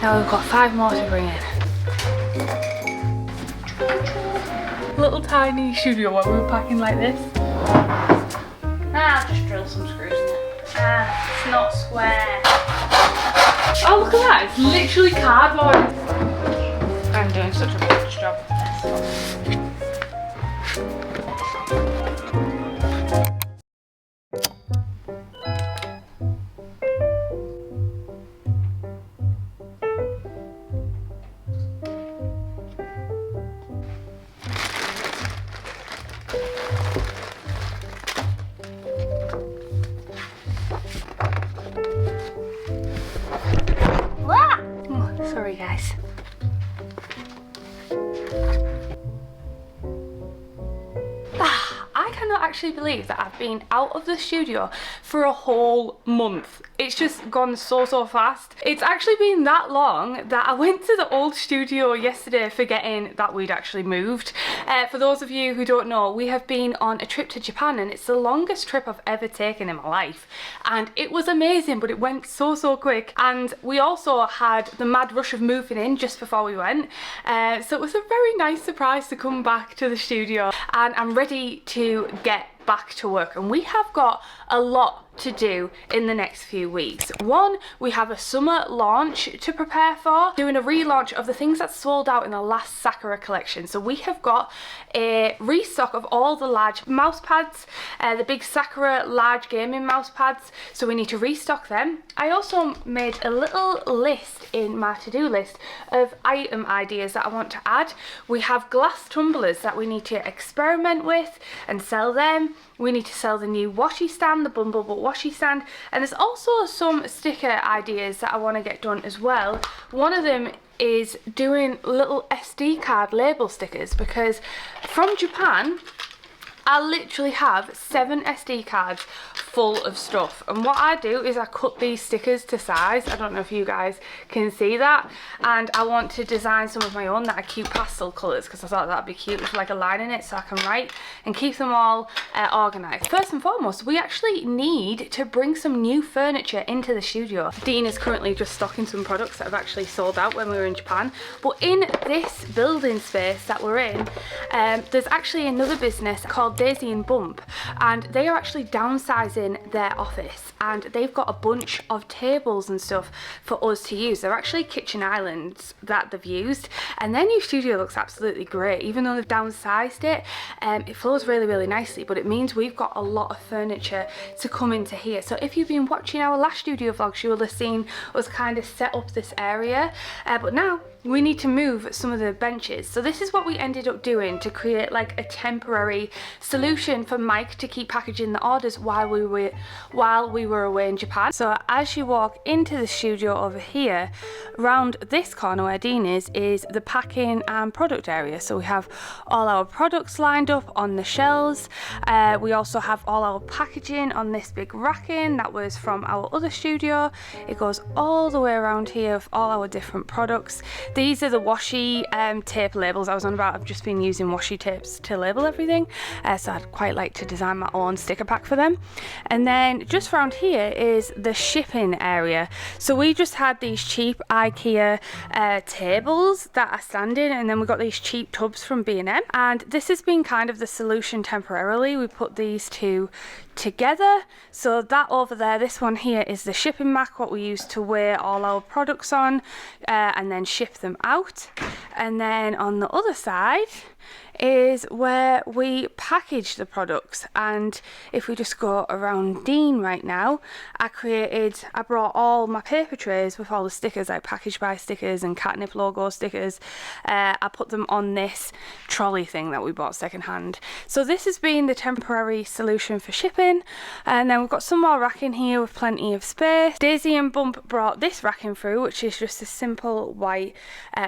Now we've got 5 more to bring in. Little tiny studio where we were packing like this. I'll just drill some screws in it. It's not square. Oh, look at that, it's literally cardboard. I'm doing such a good job of this. Sorry guys. I cannot actually believe that I've been out of the studio for a whole month. It's just gone so fast. It's actually been that long that I went to the old studio yesterday forgetting that we'd actually moved. For those of you who don't know, we have been on a trip to Japan and it's the longest trip I've ever taken in my life. And it was amazing, but it went so quick. And we also had the mad rush of moving in just before we went. So it was a very nice surprise to come back to the studio, and I'm ready to get back to work, and we have got a lot to do in the next few weeks. One, we have a summer launch to prepare for, doing a relaunch of the things that sold out in the last Sakura collection. So we have got a restock of all the large mouse pads, the big Sakura large gaming mouse pads, so we need to restock them. I also made a little list in my to-do list of item ideas that I want to add. We have glass tumblers that we need to experiment with and sell them. We need to sell the new washi stand, the Bumblebutt washi stand, and there's also some sticker ideas that I want to get done as well. One of them is doing little SD card label stickers, because from Japan I literally have 7 SD cards full of stuff, and what I do is I cut these stickers to size. I don't know if you guys can see that, and I want to design some of my own that are cute pastel colours, because I thought that'd be cute with like a line in it so I can write and keep them all organised. First and foremost, we actually need to bring some new furniture into the studio. Dean is currently just stocking some products that have actually sold out when we were in Japan, but in this building space that we're in, there's actually another business called Daisy and Bump, and they are actually downsizing their office, and they've got a bunch of tables and stuff for us to use. They're actually kitchen islands that they've used, and their new studio looks absolutely great. Even though they've downsized it, it flows really nicely, but it means we've got a lot of furniture to come into here. So if you've been watching our last studio vlogs, you will have seen us kind of set up this area, but now we need to move some of the benches. So this is what we ended up doing to create like a temporary solution for Mike to keep packaging the orders while we were away in Japan. So as you walk into the studio over here, round this corner where Dean is the packing and product area. So we have all our products lined up on the shelves. We also have all our packaging on this big racking that was from our other studio. It goes all the way around here with all our different products. These are the washi tape labels I was on about. I've just been using washi tapes to label everything, so I'd quite like to design my own sticker pack for them. And then just around here is the shipping area. So we just had these cheap IKEA tables that are standing, and then we got these cheap tubs from B&M, and this has been kind of the solution temporarily. We put these two together. So that over there, this one here is the shipping mat, what we use to weigh all our products on and then ship them out. And then on the other side is where we package the products. And if we just go around Dean right now, I brought all my paper trays with all the stickers, like Packaged By stickers and Katnipp logo stickers. I put them on this trolley thing that we bought secondhand. So this has been the temporary solution for shipping. And then we've got some more racking here with plenty of space. Daisy and Bump brought this racking through, which is just a simple white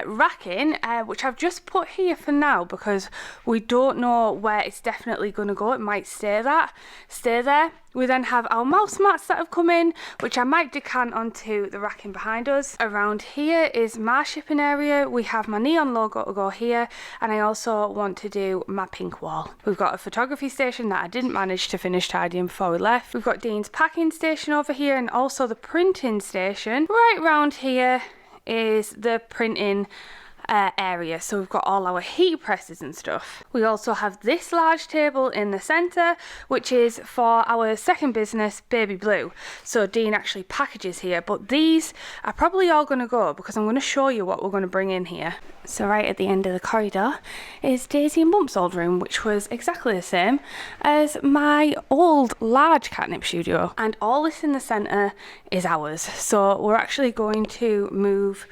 racking, which I've just put here for now because we don't know where it's definitely going to go. It might stay there. We then have our mouse mats that have come in, which I might decant onto the racking behind us. Around here is my shipping area. We have my neon logo to go here, and I also want to do my pink wall. We've got a photography station that I didn't manage to finish tidying before we left. We've got Dean's packing station over here, and also the printing station. Right round here is the printing area, so we've got all our heat presses and stuff. We also have this large table in the center, which is for our second business, babybluu. So Dean actually packages here, but these are probably all going to go because I'm going to show you what we're going to bring in here. So right at the end of the corridor is Daisy and Bump's old room, which was exactly the same as my old large Katnipp studio, and all this in the center is ours. So we're actually going to move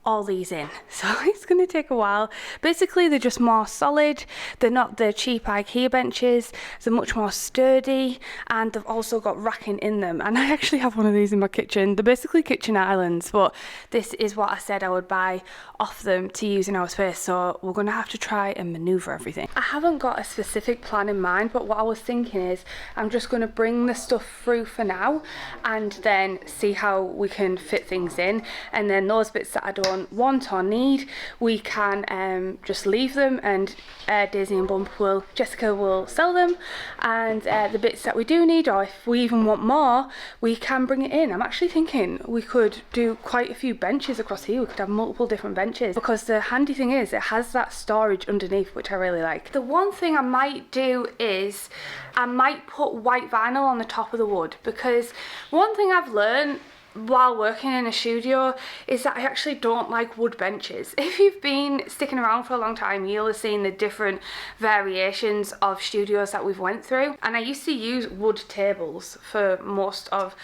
all these in, so it's going to take a while. Basically, they're just more solid. They're not the cheap IKEA benches. They're much more sturdy, and they've also got racking in them. And I actually have one of these in my kitchen. They're basically kitchen islands, but this is what I said I would buy off them to use in our space, so we're going to have to try and maneuver everything. I haven't got a specific plan in mind, but what I was thinking is I'm just going to bring the stuff through for now and then see how we can fit things in, and then those bits that I don't want or need, we can just leave them, and Daisy and Jessica will sell them, and the bits that we do need, or if we even want more, we can bring it in. I'm actually thinking we could do quite a few benches across here. We could have multiple different benches, because the handy thing is it has that storage underneath, which I really like. The one thing I might do is I might put white vinyl on the top of the wood, because one thing I've learned while working in a studio is that I actually don't like wood benches. If you've been sticking around for a long time, you'll have seen the different variations of studios that we've went through, and I used to use wood tables for most of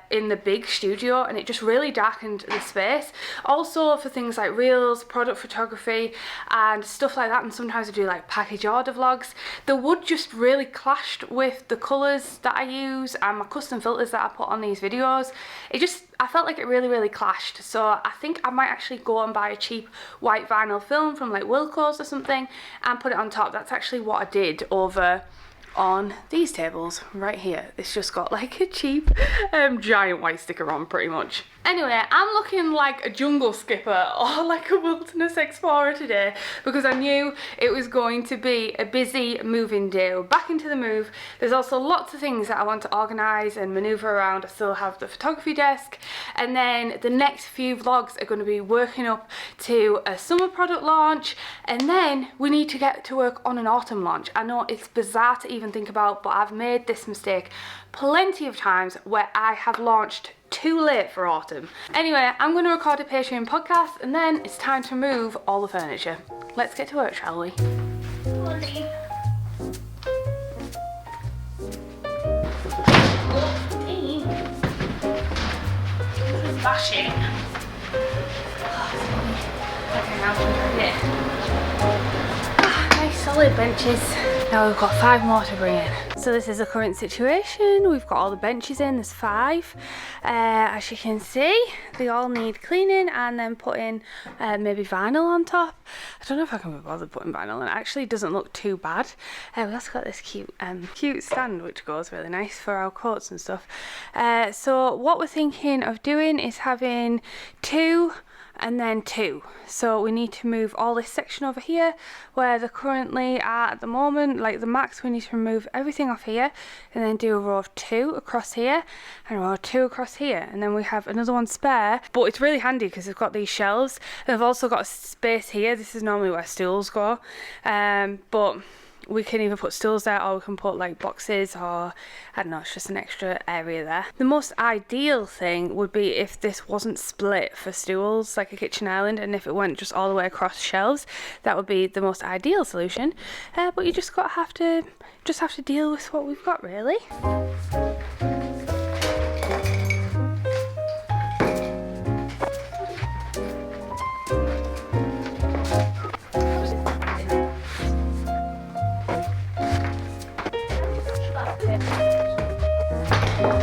in the big studio, and it just really darkened the space. Also for things like reels, product photography and stuff like that, and sometimes I do like package order vlogs, the wood just really clashed with the colours that I use and my custom filters that I put on these videos. I felt like it really clashed, so I think I might actually go and buy a cheap white vinyl film from like Wilco's or something and put it on top. That's actually what I did over on these tables right here. It's just got like a cheap giant white sticker on pretty much. Anyway, I'm looking like a jungle skipper or like a wilderness explorer today, because I knew it was going to be a busy moving day. We're back into the move. There's also lots of things that I want to organise and manoeuvre around. I still have the photography desk, and then the next few vlogs are going to be working up to a summer product launch, and then we need to get to work on an autumn launch. I know it's bizarre to even think about, but I've made this mistake plenty of times where I have launched too late for autumn. Anyway, I'm going to record a Patreon podcast, and then it's time to move all the furniture. Let's get to work, shall we? Bashing. Nice solid benches. Now we've got 5 more to bring in. So this is the current situation. We've got all the benches in, there's 5. As you can see, they all need cleaning and then putting maybe vinyl on top. I don't know if I can be bothered putting vinyl on. It actually doesn't look too bad. We've also got this cute stand which goes really nice for our coats and stuff. So what we're thinking of doing is having 2 and then 2. So we need to move all this section over here where they're currently at the moment, like the max. We need to remove everything off here and then do a row of 2 across here and a row of 2 across here, and then we have another one spare. But it's really handy because they've got these shelves. They've also got a space here. This is normally where stools go, but we can either put stools there, or we can put like boxes, or I don't know, it's just an extra area there. The most ideal thing would be if this wasn't split for stools like a kitchen island, and if it went just all the way across shelves. That would be the most ideal solution, but you just have to deal with what we've got, really.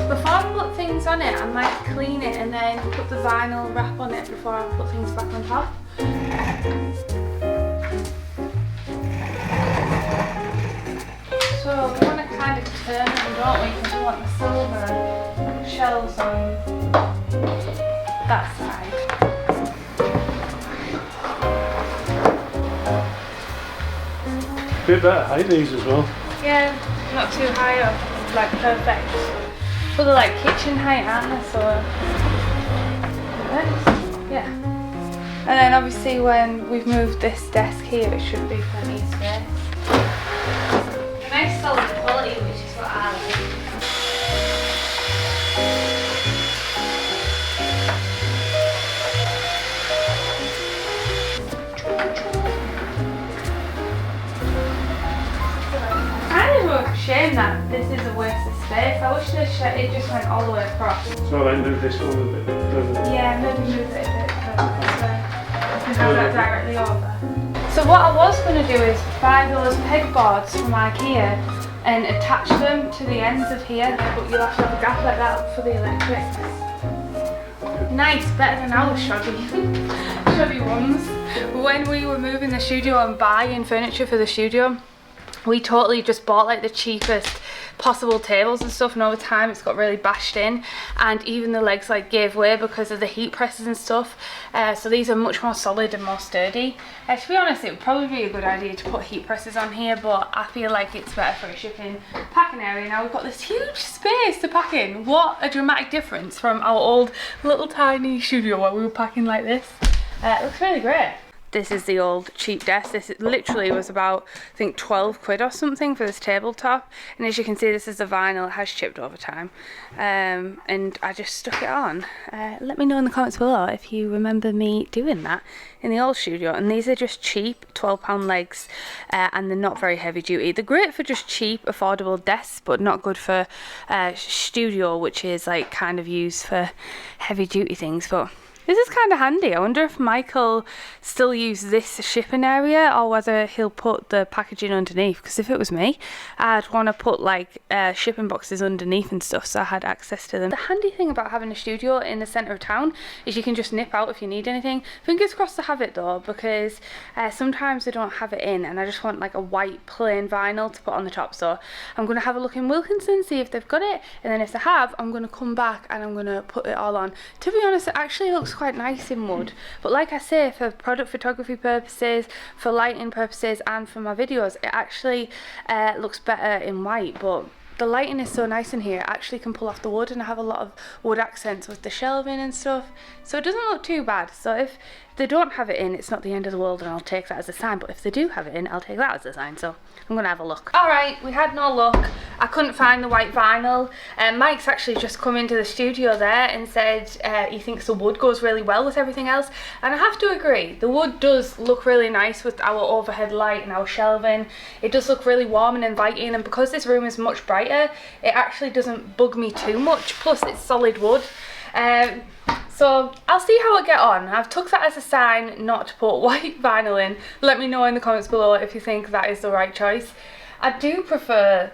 Before I put things on it, I might clean it and then put the vinyl wrap on it before I put things back on top. So we want to kind of turn them, don't we? Because we want the silver shells on that side. A bit better height these as well. Yeah, not too high up, like perfect. But they're like kitchen height, aren't they? So Yeah. And then obviously when we've moved this desk here, it should be plenty of space. Nice solid quality, which is what I like. Shame that this is a waste of space. I wish it just went all the way across. So I move this one a bit further. Yeah, maybe move it a bit further so we can have that directly over. So what I was going to do is buy those pegboards from IKEA and attach them to the ends of here, but you'll have to have a gap like that for the electrics. Nice, better than our shoddy ones. When we were moving the studio and buying furniture for the studio, we totally just bought like the cheapest possible tables and stuff, and over time it's got really bashed in, and even the legs like gave way because of the heat presses and stuff. So these are much more solid and more sturdy. To be honest, it would probably be a good idea to put heat presses on here, but I feel like it's better for a shipping packing area. Now we've got this huge space to pack in. What a dramatic difference from our old little tiny studio where we were packing like this. It looks really great. This is the old cheap desk. This literally was about, I think, 12 quid or something for this tabletop. And as you can see, this is the vinyl. It has chipped over time. And I just stuck it on. Let me know in the comments below if you remember me doing that in the old studio. And these are just cheap £12 legs, and they're not very heavy duty. They're great for just cheap, affordable desks, but not good for studio, which is like kind of used for heavy duty things. But this is kind of handy. I wonder if Michael still use this shipping area or whether he'll put the packaging underneath, because if it was me, I'd want to put like shipping boxes underneath and stuff so I had access to them. The handy thing about having a studio in the centre of town is you can just nip out if you need anything. Fingers crossed to have it though, because sometimes they don't have it in and I just want like a white plain vinyl to put on the top. So I'm going to have a look in Wilkinson, see if they've got it, and then if they have, I'm going to come back and I'm going to put it all on. To be honest, it actually looks quite nice in wood, but like I say, for product photography purposes, for lighting purposes, and for my videos, it actually looks better in white. But the lighting is so nice in here, it actually can pull off the wood, and I have a lot of wood accents with the shelving and stuff, so it doesn't look too bad. So if they don't have it in, it's not the end of the world and I'll take that as a sign, but if they do have it in, I'll take that as a sign. So I'm gonna have a look. Alright, we had no luck. I couldn't find the white vinyl. Mike's actually just come into the studio there and said he thinks the wood goes really well with everything else, and I have to agree, the wood does look really nice with our overhead light and our shelving. It does look really warm and inviting, and because this room is much brighter, it actually doesn't bug me too much, plus it's solid wood. So I'll see how I get on. I've took that as a sign not to put white vinyl in. Let me know in the comments below if you think that is the right choice. I do prefer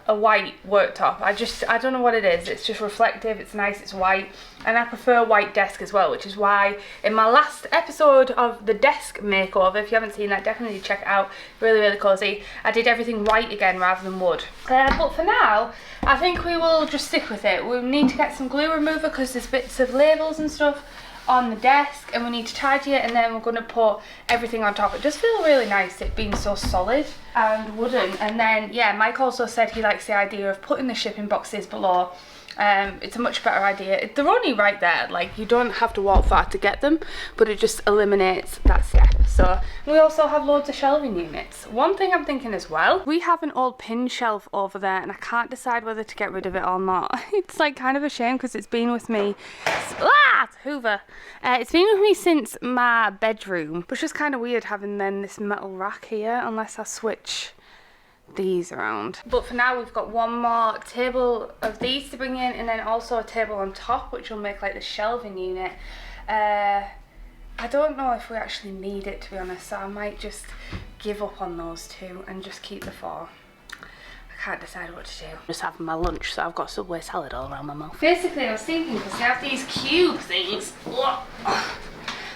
a white worktop. I don't know what it is. It's just reflective, it's nice, it's white, and I prefer a white desk as well, which is why in my last episode of the desk makeover, if you haven't seen that, definitely check it out. Really, really cozy. I did everything white again rather than wood. But for now, I think we will just stick with it. We'll need to get some glue remover because there's bits of labels and stuff on the desk, and we need to tidy it, and then we're going to put everything on top. It does feel really nice, it being so solid and wooden. And then yeah, Mike also said he likes the idea of putting the shipping boxes below. It's a much better idea. They're only right there, like you don't have to walk far to get them, but it just eliminates that step. So we also have loads of shelving units. One thing I'm thinking as well, we have an old pin shelf over there and I can't decide whether to get rid of it or not. It's like kind of a shame because it's been with me, Hoover. It's been with me since my bedroom, but it's just kind of weird having then this metal rack here unless I switch these around. But for now we've got one more table of these to bring in, and then also a table on top which will make like the shelving unit. I don't know if we actually need it, to be honest, so I might just give up on those two and just keep the four. I can't decide what to do. Just having my lunch, so I've got Subway salad all around my mouth. Basically I was thinking, because they have these cube things, I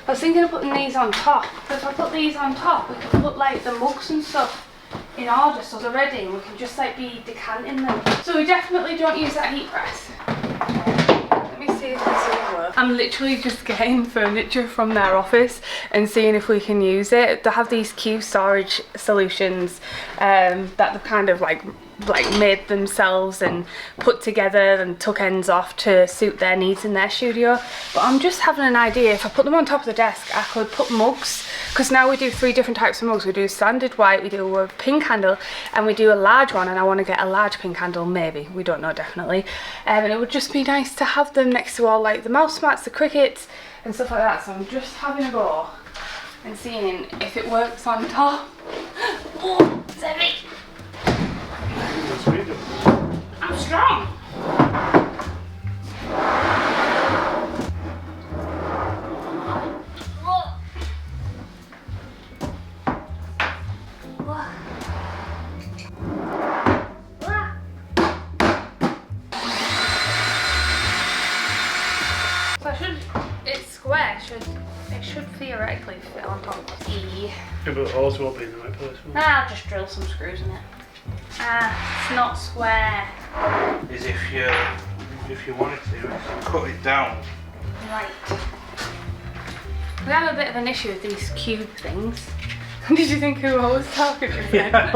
was thinking of putting these on top. But if I put these on top, we can put like the mugs and stuff in order so they're ready, and we can just like be decanting them. So we definitely don't use that heat press. Let me see if this will work. I'm literally just getting furniture from their office and seeing if we can use it. They have these cube storage solutions that they've kind of like like made themselves and put together and took ends off to suit their needs in their studio. But I'm just having an idea, if I put them on top of the desk, I could put mugs, because now we do 3 different types of mugs. We do standard white, we do a pink handle, and we do a large one, and I want to get a large pink handle, maybe, we don't know definitely. And it would just be nice to have them next to all like the mouse mats, the crickets and stuff like that. So I'm just having a go and seeing if it works on top. Oh, it's heavy. I'm strong. It should theoretically fit on top of the... Yeah, but the holes won't be in the right place. I'll just drill some screws in it. It's not square. Is if you wanted to, cut it down. Right. We have a bit of an issue with these cube things. Did you think who I was talking to? Yeah.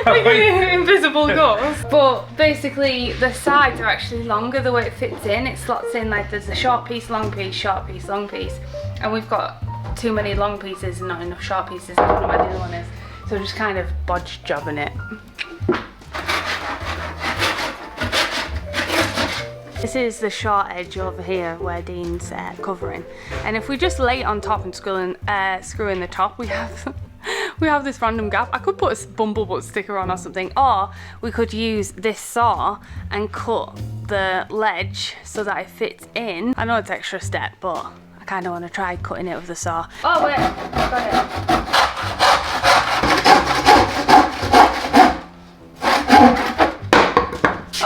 Like an invisible ghost. But basically the sides are actually longer the way it fits in. It slots in like there's a short piece, long piece, short piece, long piece. And we've got too many long pieces and not enough short pieces. I don't know where the other one is. So we're just kind of bodge jobbing it. This is the short edge over here where Dean's covering. And if we just lay it on top and screw in the top, we have this random gap. I could put a bumblebutt sticker on or something, or we could use this saw and cut the ledge so that it fits in. I know it's extra step, but I kind of want to try cutting it with the saw. Oh wait, got it.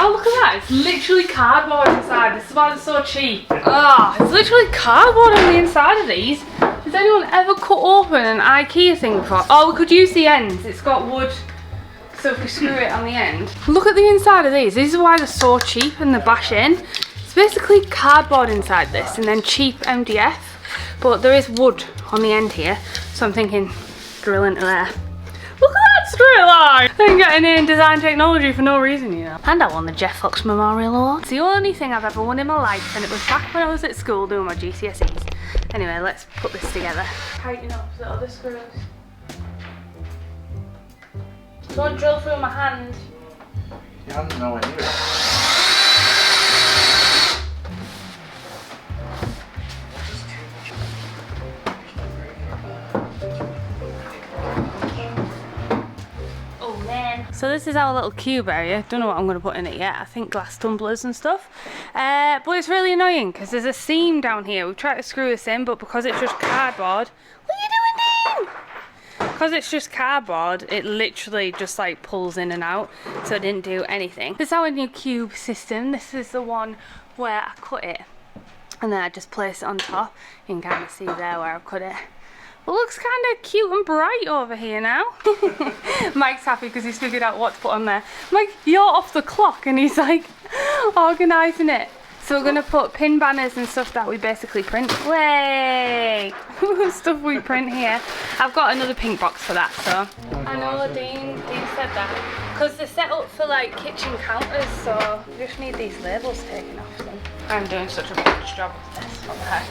Oh, look at that, it's literally cardboard inside. This is why they're so cheap. Ah, it's literally cardboard on the inside of these. Has anyone ever cut open an IKEA thing before? Oh, we could use the ends. It's got wood, so if we screw it on the end. Look at the inside of these. This is why they're so cheap and they bash in. It's basically cardboard inside this and then cheap MDF, but there is wood on the end here, so I'm thinking drill into there. Look at that straight line! I'm getting in design technology for no reason, you know. And I won the Jeff Fox Memorial Award. It's the only thing I've ever won in my life, and it was back when I was at school doing my GCSEs. Anyway, let's put this together. Tighten up the other screws. Don't drill through my hand. Your hand's nowhere near it. So this is our little cube area. Don't know what I'm going to put in it yet. I think glass tumblers and stuff. But it's really annoying because there's a seam down here. We've tried to screw this in, but because it's just cardboard... What are you doing, Dean? Because it's just cardboard, it literally just like pulls in and out. So it didn't do anything. This is our new cube system. This is the one where I cut it. And then I just place it on top. You can kind of see there where I cut it. It looks kind of cute and bright over here now. Mike's happy because he's figured out what to put on there. Mike, you're off the clock, and he's like organising it. So we're going to put pin banners and stuff that we basically print. Way! Stuff we print here. I've got another pink box for that, so. I know, Dean said that. Because they're set up for like kitchen counters, so we just need these labels taken off them. I'm doing such a good job of this. What the heck?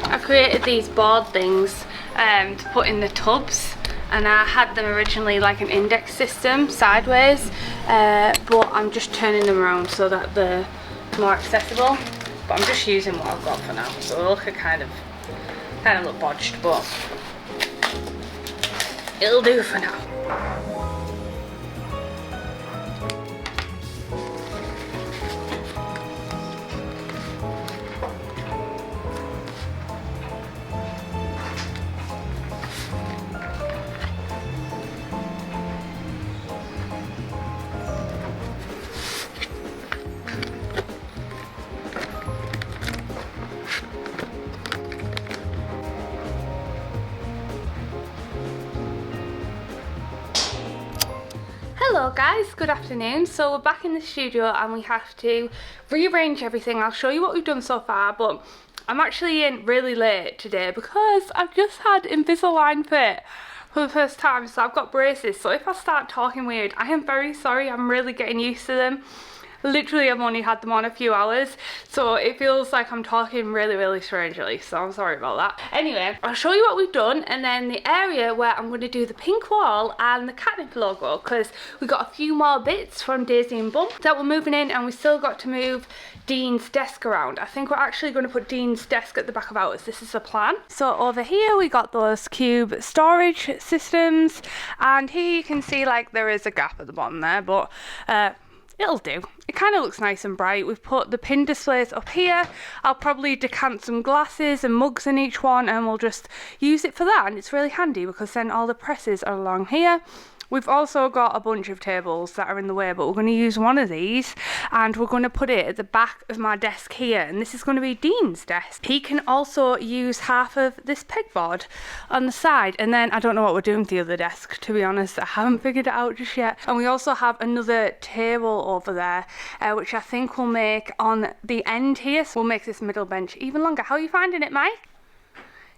I created these board things to put in the tubs, and I had them originally like an index system sideways, but I'm just turning them around so that they're more accessible. But I'm just using what I've got for now, so they'll look kind of look bodged, but it'll do for now. Hello guys, good afternoon. So we're back in the studio and we have to rearrange everything. I'll show you what we've done so far, but I'm actually in really late today because I've just had Invisalign fit. for the first time, so I've got braces, so if I start talking weird, I am very sorry. I'm really getting used to them. Literally, I've only had them on a few hours, so it feels like I'm talking really strangely, so I'm sorry about that. Anyway, I'll show you what we've done, and then the area where I'm going to do the pink wall and the Katnipp logo, because we got a few more bits from Daisy and Bump that we're moving in, and we still got to move Dean's desk around. I think we're actually going to put Dean's desk at the back of ours. This is the plan. So over here we got those cube storage systems, and here you can see like there is a gap at the bottom there, but it'll do. It kind of looks nice and bright. We've put the pin displays up here. I'll probably decant some glasses and mugs in each one, and we'll just use it for that. And it's really handy because then all the presses are along here. We've also got a bunch of tables that are in the way, but we're going to use one of these and we're going to put it at the back of my desk here, and this is going to be Dean's desk. He can also use half of this pegboard on the side, and then I don't know what we're doing with the other desk, to be honest. I haven't figured it out just yet. And we also have another table over there, which I think we'll make on the end here, so we'll make this middle bench even longer. How are you finding it, Mike?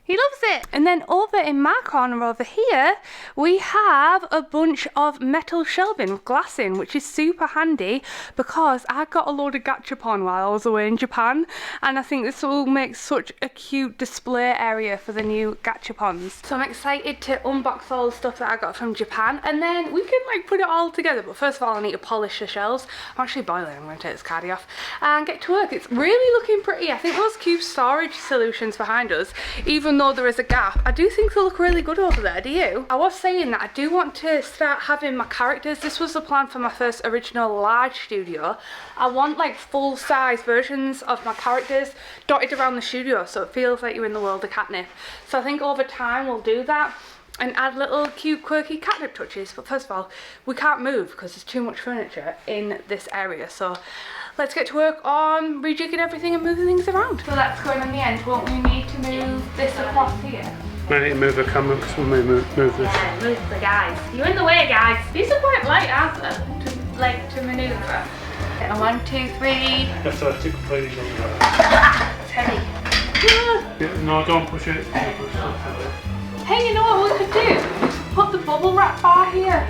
He loves it. And then over in my corner over here, we have a bunch of metal shelving with glass in, which is super handy because I got a load of gachapon while I was away in Japan, and I think this will make such a cute display area for the new gachapons. So I'm excited to unbox all the stuff that I got from Japan, and then we can like put it all together. But first of all, I need to polish the shelves. I'm actually boiling. I'm going to take this cardi off and get to work. It's really looking pretty. I think those cube storage solutions behind us, even though there is a gap, I do think they look really good over there. Do you? I was saying that I do want to start having my characters. This was the plan for my first original large studio. I want like full-size versions of my characters dotted around the studio, so it feels like you're in the world of Katnipp. So I think over time we'll do that and add little cute quirky Katnipp touches. But first of all, we can't move because there's too much furniture in this area, so let's get to work on rejigging everything and moving things around. So that's going in the end. Won't we need to move this across here? I need to move the camera because we may move this. Yeah, move the guys. You're in the way, guys. These are quite light, aren't they? To manoeuvre. And 1, 2, 3. That's how I take the ladies on that. It's heavy. Yeah, no, don't push it. Hey, you know what we could do? Put the bubble wrap bar here.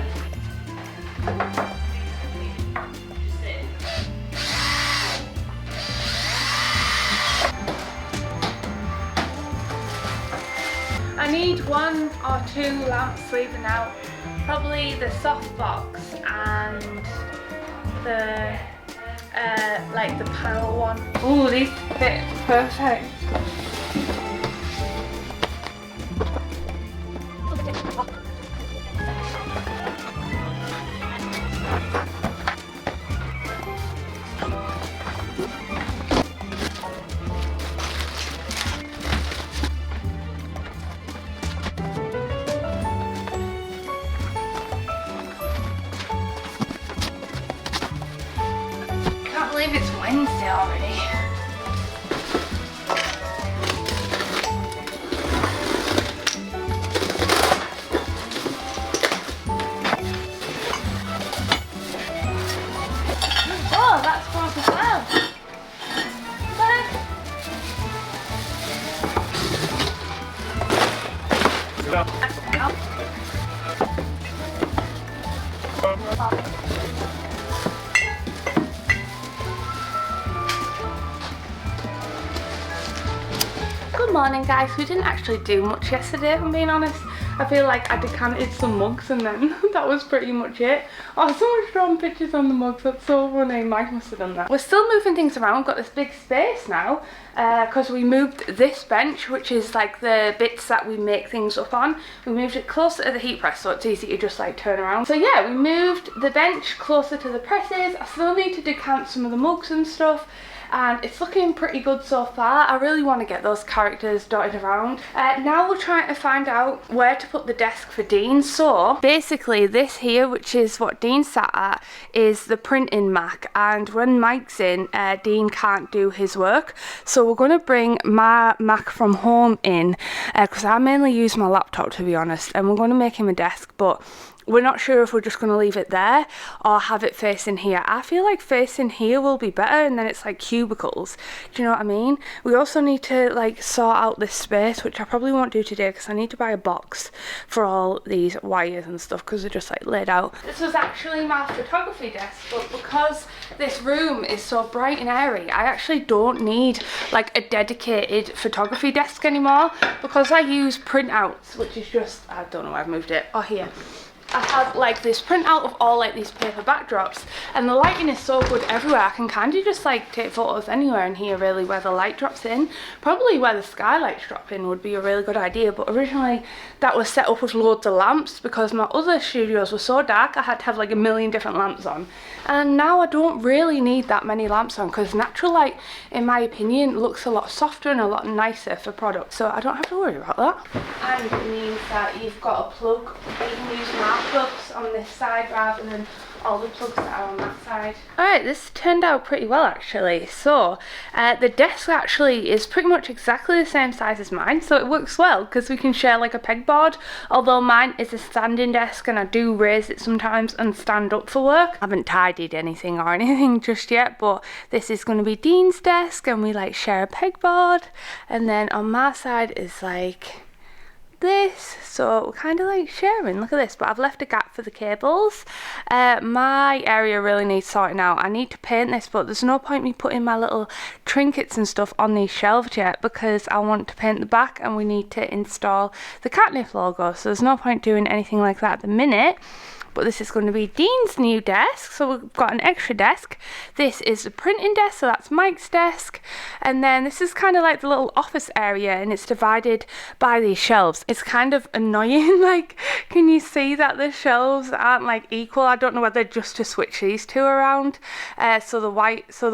I need 1 or 2 lamps sleeping out. Probably the softbox and the like the panel one. Ooh, these fit perfect. I believe it's Wednesday already. Oh, that's close as well. Good morning, guys. We didn't actually do much yesterday, if I'm being honest. I feel like I decanted some mugs and then that was pretty much it. Oh, someone's drawn pictures on the mugs. That's so funny. Mike must have done that. We're still moving things around. We've got this big space now because we moved this bench, which is like the bits that we make things up on. We moved it closer to the heat press so it's easy to just like turn around. So yeah, we moved the bench closer to the presses. I still need to decant some of the mugs and stuff, and it's looking pretty good so far. I really want to get those characters dotted around. Now we're trying to find out where to put the desk for Dean. So basically this here, which is what Dean sat at, is the printing Mac, and when Mike's in, Dean can't do his work. So we're going to bring my Mac from home in because I mainly use my laptop, to be honest, and we're going to make him a desk, but we're not sure if we're just going to leave it there or have it facing here. I feel like facing here will be better, and then it's like cubicles. Do you know what I mean? We also need to like sort out this space, which I probably won't do today because I need to buy a box for all these wires and stuff because they're just like laid out. This was actually my photography desk, but because this room is so bright and airy, I actually don't need like a dedicated photography desk anymore because I use printouts, which is just, I don't know where I've moved it, or here. I have like this printout of all like these paper backdrops, and the lighting is so good everywhere. I can kind of just like take photos anywhere in here really where the light drops in. Probably where the skylights drop in would be a really good idea, but originally that was set up with loads of lamps because my other studios were so dark I had to have like a million different lamps on, and now I don't really need that many lamps on because natural light, in my opinion, looks a lot softer and a lot nicer for products, so I don't have to worry about that. And it means that you've got a plug, you can use my plugs on this side rather than all the plugs that are on that side. Alright, this turned out pretty well actually. So the desk actually is pretty much exactly the same size as mine, so it works well because we can share like a pegboard, although mine is a standing desk and I do raise it sometimes and stand up for work. I haven't tidied anything or anything just yet, but this is going to be Dean's desk and we like share a pegboard, and then on my side is like this, so we're kind of like sharing. Look at this, but I've left a gap for the cables. My area really needs sorting out. I need to paint this, but there's no point me putting my little trinkets and stuff on these shelves yet because I want to paint the back and we need to install the Katnipp logo, so there's no point doing anything like that at the minute. But this is going to be Dean's new desk, so we've got an extra desk. This is the printing desk, so that's Mike's desk, and then this is kind of like the little office area, and it's divided by these shelves. It's kind of annoying, like, can you see that the shelves aren't like equal? I don't know whether just to switch these two around. So the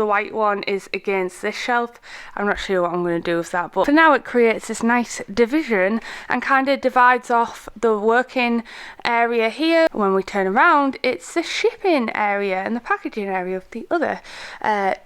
white one is against this shelf. I'm not sure what I'm going to do with that, but for now it creates this nice division and kind of divides off the working area here. When we turn around, it's the shipping area and the packaging area of the other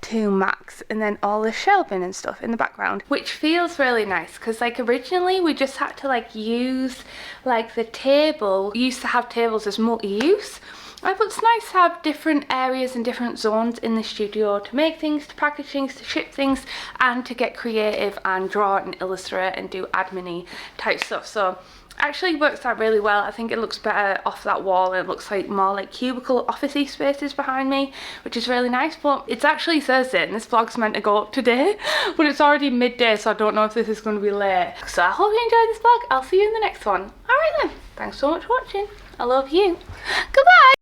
two Macs, and then all the shelving and stuff in the background, which feels really nice because like originally we just had to like use like the table. We used to have tables as multi-use. But it's nice to have different areas and different zones in the studio to make things, to package things, to ship things, and to get creative and draw and illustrate and do admin-y type stuff. So actually works out really well. I think it looks better off that wall and it looks like more like cubicle officey spaces behind me, which is really nice. But it's actually Thursday and this vlog's meant to go up today, but it's already midday, so I don't know if this is going to be late. So I hope you enjoyed this vlog. I'll see you in the next one. Alright then, thanks so much for watching. I love you. Goodbye.